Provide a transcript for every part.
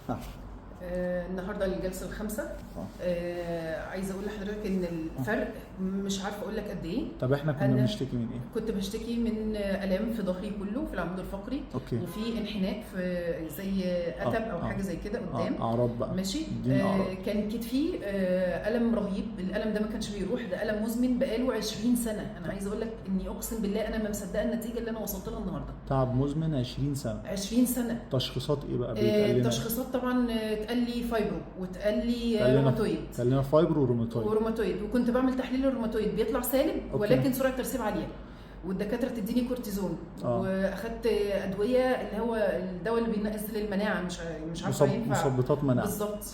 نعم. النهارده الجلسه الخامسه. عايزه اقول لحضرتك ان الفرق مش عارفه اقول لك قد ايه. طب احنا كنا بنشتكي من ايه؟ كنت بشتكي من الام في ظهري كله، في العمود الفقري. اوكي. وفي انحناء في زي اتب او حاجه زي كده قدام. اعراض بقى. ماشي. أعراض. كان كتفي الم رهيب، الالم ده ما كانش بيروح، ده الم مزمن بقاله 20 سنه. انا عايزه اقول لك اني اقسم بالله انا ما مصدقه النتيجه اللي انا وصلت لها النهارده. تعب مزمن 20 سنه. 20 سنه. تشخيصات ايه بقى بيتقال لنا؟ تشخيصات طبعا اتقال لي فايبرو واتقال لي روماتويد. قال لنا فايبرو وروماتويد، وكنت بعمل تحليل الروماتويد بيطلع سالب. أوكي. ولكن سرعه ترسيب عاليه، والدكاتره تديني كورتيزون. واخدت ادويه اللي هو الدواء اللي بينقص للمناعه، مش عارفه ينفع. مثبطات مناعه بالظبط.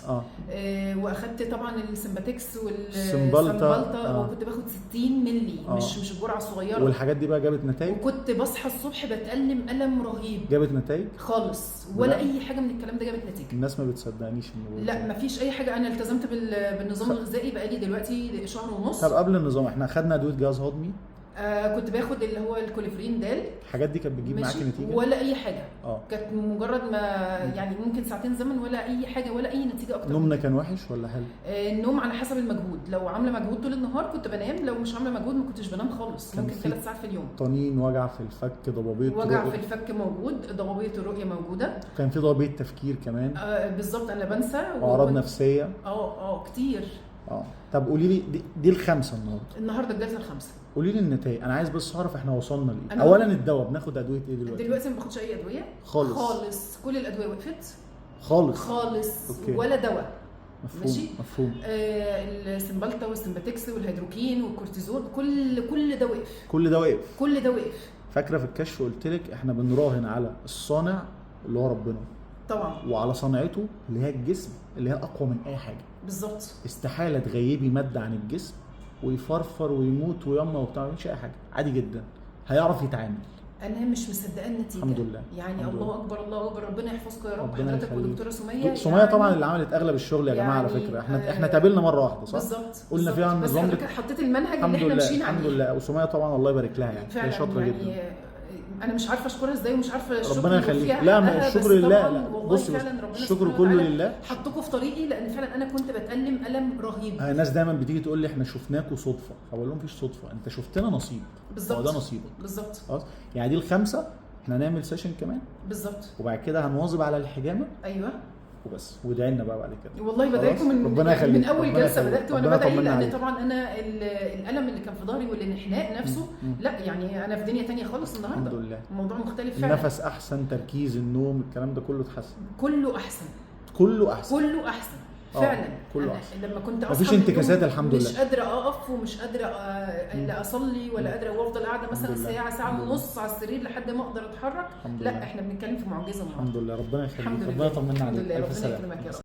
واخدت طبعا السمباتكس والسمبالتا. وكنت باخد 60 مللي. مش الجرعه الصغيره. والحاجات دي بقى جابت نتائج؟ وكنت بصحى الصبح بتألم الم رهيب. جابت نتائج خالص ولا اي حاجه من الكلام ده جابت نتيجه. الناس ما بتصدقنيش لا مفيش اي حاجه. انا التزمت بالنظام الغذائي بقالي دلوقتي شهر ونص. طب قبل النظام احنا خدنا ادويه جهاز هضمي؟ كنت باخد اللي هو الكوليفرين دال. الحاجات دي كانت بتجيب معاكي نتيجه؟ ولا اي حاجه. كانت مجرد ما يعني ممكن ساعتين زمن، ولا اي حاجه ولا اي نتيجه اكتر. نومنا كان وحش ولا حلو؟ النوم على حسب المجهود. لو عامله مجهود طول النهار كنت بنام، لو مش عامله مجهود ما كنتش بنام خالص. ممكن 3 ساعات في اليوم. طنين، وجع في الفك، ضبابيه وجع في الفك موجود، ضبابيه الرؤيه موجوده. كان في ضبابيه تفكير كمان. بالظبط. انا بنسى. واعراض نفسيه. كتير. طب قولي لي دي الخامسه النهارده الجلسه الخامسه. قولي لي النتائج. انا عايز بس اعرف احنا وصلنا ليه. اولا الدواء بناخد ادويه ايه دلوقتي ما باخدش اي ادويه خالص. كل الادويه وقفت خالص. أوكي. ولا دواء. مفهوم. السمبالتا والسمباتكس والهيدروكين والكورتيزون كل ده وقف. فاكره في الكشف قلت لك احنا بنراهن على الصانع اللي هو ربنا طبعا، وعلى صنعته اللي هي الجسم اللي هي اقوى من اي حاجه. بالظبط. استحاله تغيبي ماده عن الجسم ويفرفر ويموت ويما وبتاع، مش اي حاجه، عادي جدا هيعرف يتعامل. انا مش مصدقه النتيجه. الحمد لله. يعني الحمد الله لله. اكبر الله اكبر. ربنا يحفظكم يا رب، حضرتك ودكتوره سميه. سميه طبعا اللي عملت اغلب الشغل يا جماعه. على فكره احنا تقابلنا مره واحده، صح؟ بالظبط. قلنا فيها النظام بس حطيت المنهج اللي احنا ماشيين عليه. الحمد لله. وسميه طبعا الله يبارك لها، يعني هي شاطره جدا. انا مش عارفه اشكرها ازاي، ومش عارفه الشكر ربنا يخليك. لا ما الشكر لله. لا بص الشكر كله لله. حطكم في طريقي، لان فعلا انا كنت بتألم الم رهيب. الناس دايما بتيجي تقول لي احنا شفناكوا صدفه، فبقول لهم مفيش صدفه، انت شفتنا نصيب. بالظبط. هو ده نصيبك. بالظبط. خلاص. يعني دي الخامسه. احنا هنعمل سيشن كمان. بالظبط. وبعد كده هنواظب على الحجامه. ايوه. وبس. وادعي لنا بقى بعد كده. والله بدايكم من اول جلسه بدات وانا بدعي، لان طبعا انا الالم اللي كان في ظهري والانحناء نفسه لا يعني انا في دنيا تانية خالص النهارده. الحمد لله. الموضوع مختلف فعلا. النفس احسن، تركيز، النوم، الكلام ده كله اتحسن. كله احسن فعلا. كله احسن. لما كنت اصحى مفيش انتكاسات الحمد لله. مش قادره اقف ومش قادره لا اصلي ولا قادره، وافضل قاعده مثلا ساعه ونص على السرير لحد ما اقدر اتحرك. لا احنا بنتكلم في معجزه. الحمد لله. ربنا يخليك. ربنا يطمنا عليك. الحمد لله. ربنا يكرمك يا رب.